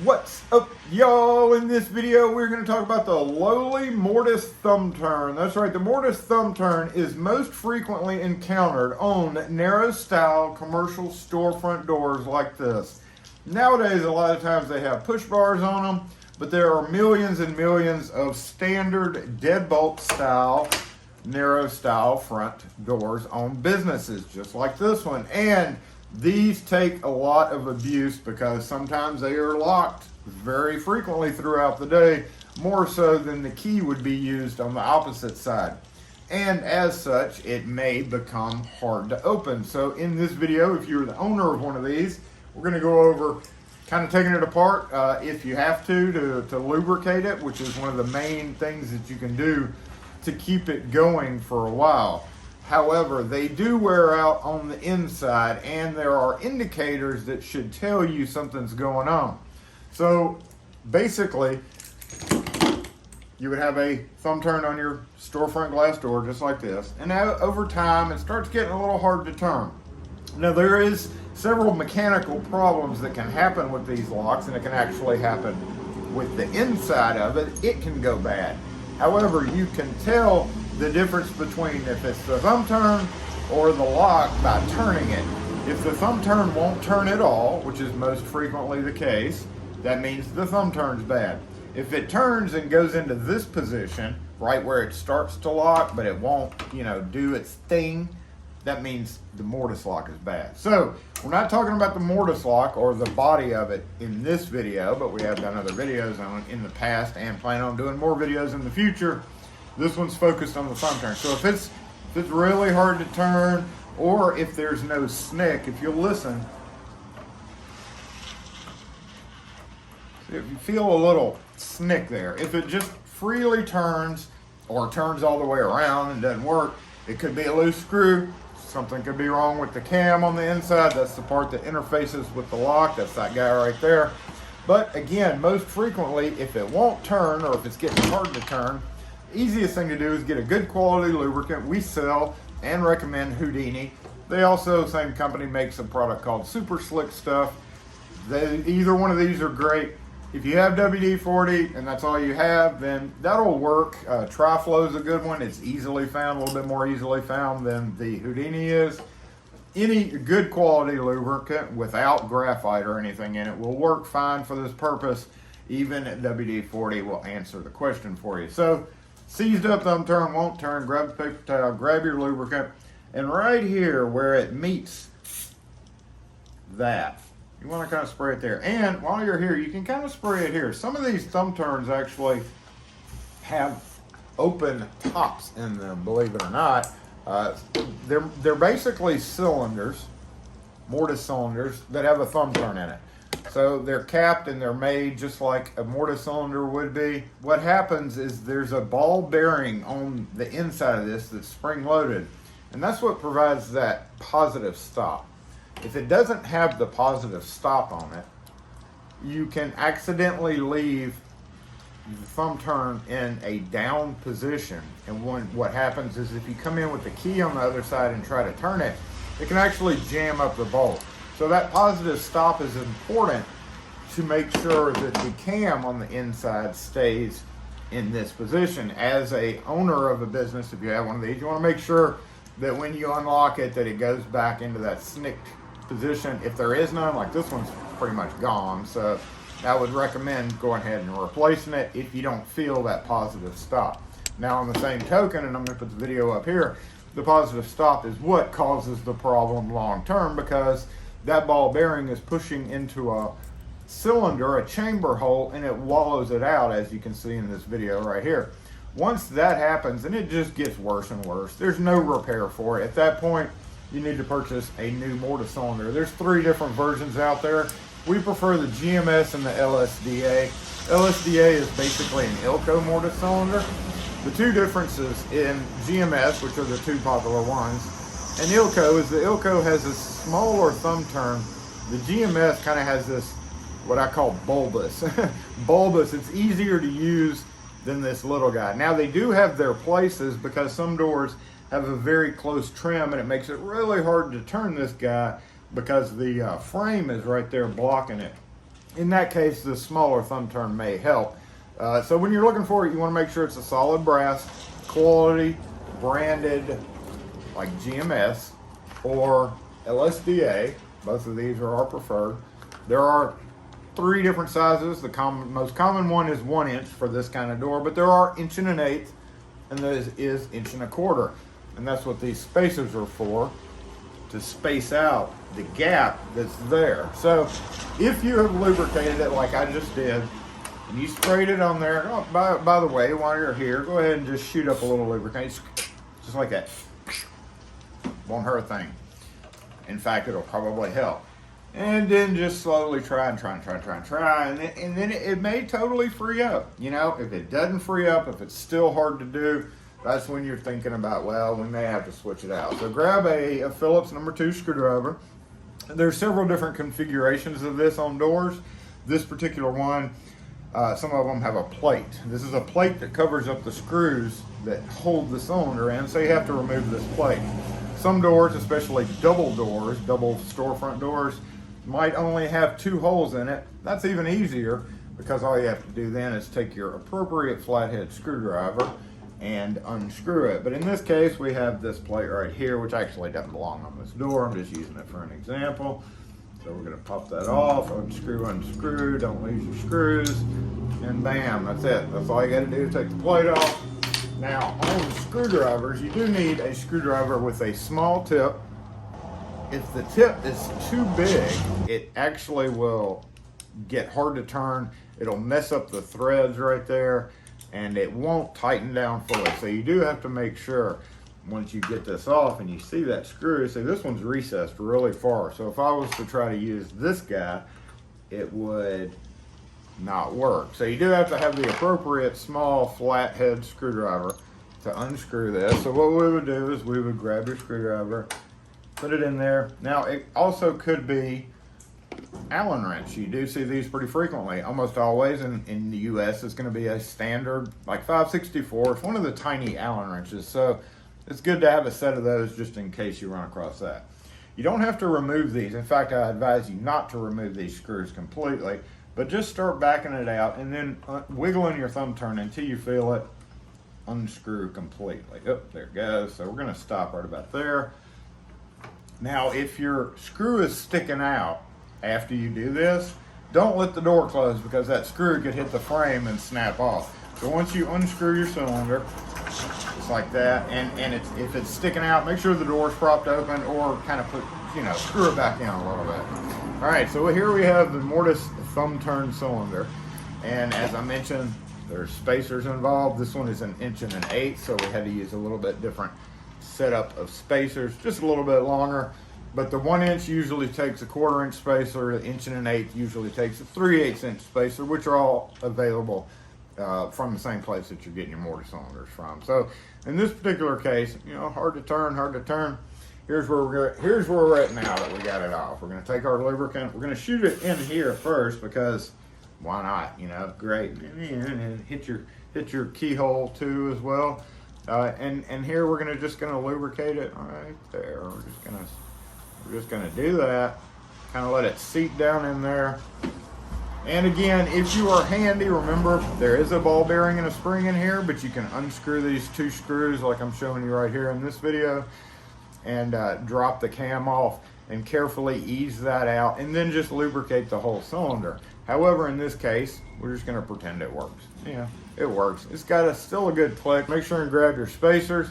What's up, y'all? In this video, we're going to talk about the lowly mortise thumb turn. That's right, the mortise thumb turn is most frequently encountered on narrow style commercial storefront doors like this. Nowadays, a lot of times they have push bars on them, but there are millions and millions of standard deadbolt style, narrow style front doors on businesses just like this one. And these take a lot of abuse because sometimes they are locked very frequently throughout the day, more so than the key would be used on the opposite side. And as such, it may become hard to open. So in this video, if you're the owner of one of these, we're going to go over kind of taking it apart if you have to lubricate it, which is one of the main things that you can do to keep it going for a while. However, they do wear out on the inside, and there are indicators that should tell you something's going on. So basically, you would have a thumb turn on your storefront glass door just like this, and over time it starts getting a little hard to turn. Now there is several mechanical problems that can happen with these locks, and it can actually happen with the inside of it. It can go bad. However, you can tell the difference between if it's the thumb turn or the lock by turning it. If the thumb turn won't turn at all, which is most frequently the case, that means the thumb turn's bad. If it turns and goes into this position, right where it starts to lock, but it won't, do its thing, that means the mortise lock is bad. So we're not talking about the mortise lock or the body of it in this video, but we have done other videos on it in the past and plan on doing more videos in the future. This one's focused on the thumb turn. So if it's really hard to turn, or if there's no snick, if you listen, if you feel a little snick there, if it just freely turns or turns all the way around and doesn't work, it could be a loose screw. Something could be wrong with the cam on the inside. That's the part that interfaces with the lock. That's that guy right there. But again, most frequently, if it won't turn or if it's getting hard to turn, easiest thing to do is get a good quality lubricant. We sell and recommend Houdini. They also, same company, makes a product called Super Slick Stuff. Either one of these are great. If you have WD-40 and that's all you have, then that'll work. TriFlow is a good one. It's easily found, a little bit more easily found than the Houdini is. Any good quality lubricant without graphite or anything in it will work fine for this purpose. Even WD-40 will answer the question for you. So, seized up thumb turn, won't turn, grab a paper towel, grab your lubricant, and right here where it meets that, you want to kind of spray it there. And while you're here, you can kind of spray it here. Some of these thumb turns actually have open tops in them, believe it or not. They're basically cylinders, mortise cylinders, that have a thumb turn in it. So they're capped and they're made just like a mortise cylinder would be. What happens is there's a ball bearing on the inside of this that's spring loaded, and that's what provides that positive stop. If it doesn't have the positive stop on it, you can accidentally leave the thumb turn in a down position, and what happens is if you come in with the key on the other side and try to turn it, it can actually jam up the bolt. So that positive stop is important to make sure that the cam on the inside stays in this position. As a owner of a business, if you have one of these, you want to make sure that when you unlock it, that it goes back into that snicked position. If there is none, like this one's pretty much gone, so I would recommend going ahead and replacing it if you don't feel that positive stop. Now on the same token, and I'm going to put the video up here, the positive stop is what causes the problem long term, because that ball bearing is pushing into a cylinder, a chamber hole, and it wallows it out, as you can see in this video right here. Once that happens, and it just gets worse and worse, there's no repair for it. At that point, you need to purchase a new mortise cylinder. There's 3 different versions out there. We prefer the GMS and the LSDA. LSDA is basically an Ilco mortise cylinder. The 2 differences in GMS, which are the 2 popular ones, and Ilco is the Ilco has a smaller thumb turn. The GMS kind of has this, what I call bulbous. Bulbous, it's easier to use than this little guy. Now they do have their places because some doors have a very close trim and it makes it really hard to turn this guy because the frame is right there blocking it. in that case, the smaller thumb turn may help. So when you're looking for it, you want to make sure it's a solid brass, quality, branded, like GMS or LSDA. Both of these are our preferred. There are 3 different sizes. The most common one is 1 inch for this kind of door, but there are 1 1/8 inch, and there is 1 1/4 inch. And that's what these spacers are for, to space out the gap that's there. So if you have lubricated it like I just did, and you sprayed it on there, oh, by the way, while you're here, go ahead and just shoot up a little lubricant, just like that. Won't hurt a thing. In fact, it'll probably help. And then just slowly try, and then it may totally free up. You know, if it doesn't free up, if it's still hard to do, that's when you're thinking about, well, we may have to switch it out. So grab a Phillips number 2 screwdriver. There's several different configurations of this on doors. This particular one, some of them have a plate. This is a plate that covers up the screws that hold the cylinder in, so you have to remove this plate. Some doors, especially double storefront doors, might only have 2 holes in it. That's even easier, because all you have to do then is take your appropriate flathead screwdriver and unscrew it. But in this case, we have this plate right here, which actually doesn't belong on this door. I'm just using it for an example. So we're gonna pop that off, unscrew, don't lose your screws, and bam, that's it. That's all you gotta do to take the plate off. Now, on screwdrivers, you do need a screwdriver with a small tip. If the tip is too big, it actually will get hard to turn. It'll mess up the threads right there, and it won't tighten down fully. So you do have to make sure, once you get this off and you see that screw, see this one's recessed really far. So if I was to try to use this guy, it would not work. So you do have to have the appropriate small flathead screwdriver to unscrew this. So what we would do is we would grab your screwdriver, put it in there. Now it also could be Allen wrench. You do see these pretty frequently. Almost always in the US it's going to be a standard like 5/64. It's one of the tiny Allen wrenches. So it's good to have a set of those just in case you run across that. You don't have to remove these. In fact, I advise you not to remove these screws completely, but just start backing it out and then wiggling your thumb turn until you feel it unscrew completely. Oh, there it goes. So we're going to stop right about there. Now, if your screw is sticking out after you do this, don't let the door close, because that screw could hit the frame and snap off. So once you unscrew your cylinder, just like that, and if it's sticking out, make sure the door's propped open, or kind of screw it back in a little bit. All right, so here we have the mortise thumb turn cylinder, and as I mentioned, there's spacers involved. This one is 1 1/8 inch, so we had to use a little bit different setup of spacers, just a little bit longer. But the 1 inch usually takes a 1/4 inch spacer, the 1 1/8 inch usually takes a 3/8 inch spacer, which are all available from the same place that you're getting your mortise cylinders from. So in this particular case, hard to turn. Here's where we're at now that we got it off. We're going to take our lubricant. We're going to shoot it in here first, because why not? Great. And hit your keyhole too as well. And here we're just going to lubricate it right there. We're just gonna do that. Kind of let it seep down in there. And again, if you are handy, remember there is a ball bearing and a spring in here, but you can unscrew these 2 screws like I'm showing you right here in this video, and drop the cam off and carefully ease that out, and then just lubricate the whole cylinder. However, in this case, we're just going to pretend it works. Yeah, it works. It's got still a good click. Make sure and grab your spacers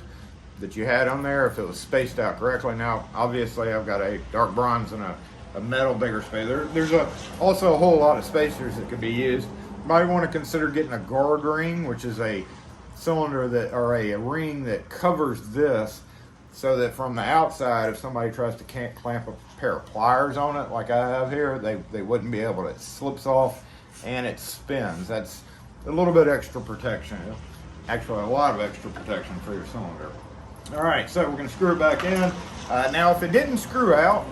that you had on there if it was spaced out correctly. Now, obviously, I've got a dark bronze and a metal bigger spacer. There's also a whole lot of spacers that could be used. You might want to consider getting a guard ring, which is a cylinder or a ring that covers this, so that from the outside, if somebody tries to clamp a pair of pliers on it like I have here, they wouldn't be able to. It slips off and it spins. That's a little bit extra protection. Actually, a lot of extra protection for your cylinder. All right, so we're going to screw it back in. Now, if it didn't screw out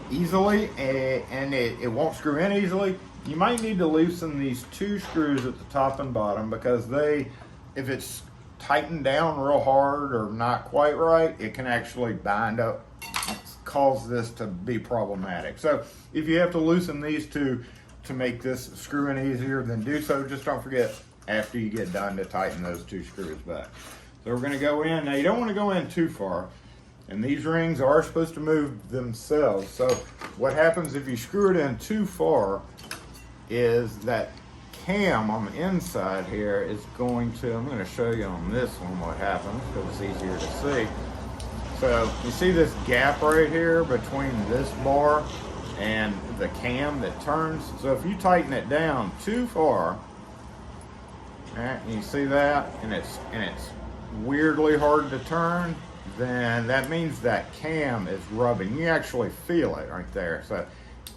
easily and it won't screw in easily, you might need to loosen these 2 screws at the top and bottom, because if it's tightened down real hard or not quite right, it can actually bind up, cause this to be problematic. So if you have to loosen these 2 to make this screwing easier, then do so. Just don't forget after you get done to tighten those 2 screws back. So we're going to go in. Now you don't want to go in too far, and these rings are supposed to move themselves. So what happens if you screw it in too far is that cam on the inside here is going to, I'm going to show you on this one what happens because it's easier to see. So you see this gap right here between this bar and the cam that turns. So if you tighten it down too far, and you see that, and it's weirdly hard to turn, then that means that cam is rubbing. You actually feel it right there. So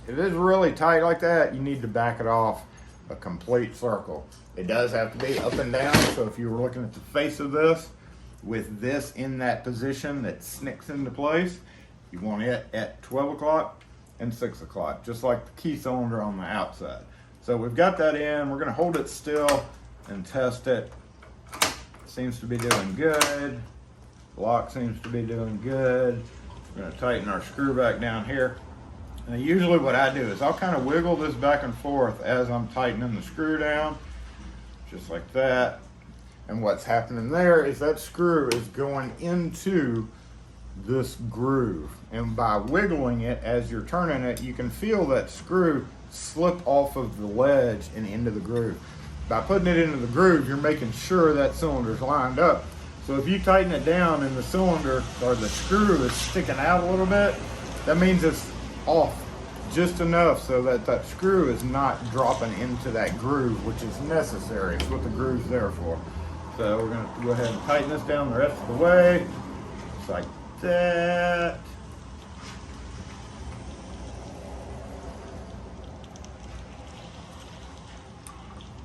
if it's really tight like that, you need to back it off a complete circle. It does have to be up and down. So if you were looking at the face of this with this in that position that snicks into place, you want it at 12 o'clock and 6 o'clock, just like the key cylinder on the outside. So we've got that in. We're going to hold it still and test it. Seems to be doing good. Lock seems to be doing good. We're going to tighten our screw back down here. Now usually what I do is I'll kind of wiggle this back and forth as I'm tightening the screw down, just like that. And what's happening there is that screw is going into this groove. And by wiggling it as you're turning it, you can feel that screw slip off of the ledge and into the groove. By putting it into the groove, you're making sure that cylinder's lined up. So if you tighten it down and the cylinder or the screw is sticking out a little bit, that means it's off just enough so that that screw is not dropping into that groove, which is necessary. It's what the groove's there for. So we're going to go ahead and tighten this down the rest of the way, just like that.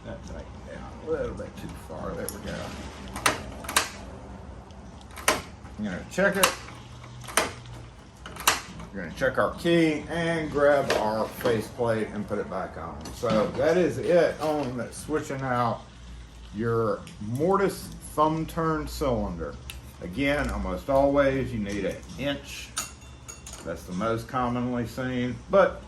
That tightened down a little bit too far. There we go. I'm going to check it. We're going to check our key and grab our faceplate and put it back on. So that is it on switching out your mortise thumb turn cylinder. Again, almost always you need 1 inch. That's the most commonly seen. But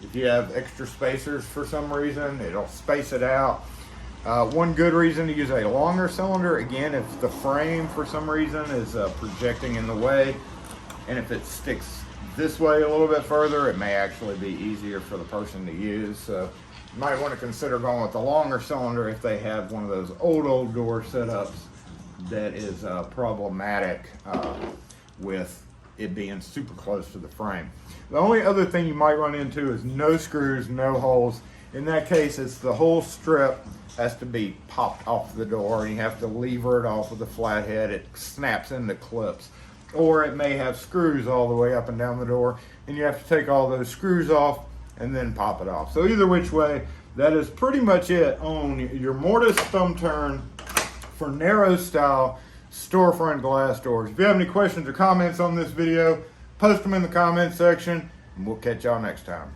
if you have extra spacers for some reason, it'll space it out. One good reason to use a longer cylinder, again, if the frame for some reason is projecting in the way, and if it sticks this way a little bit further, it may actually be easier for the person to use. So you might want to consider going with the longer cylinder if they have one of those old door setups that is problematic with it being super close to the frame. The only other thing you might run into is no screws, no holes. In that case, it's the whole strip has to be popped off the door, and you have to lever it off with a flathead. It snaps into clips. Or it may have screws all the way up and down the door, and you have to take all those screws off and then pop it off. So either which way, that is pretty much it on your mortise thumb turn for narrow style storefront glass doors. If you have any questions or comments on this video, post them in the comment section, and we'll catch y'all next time.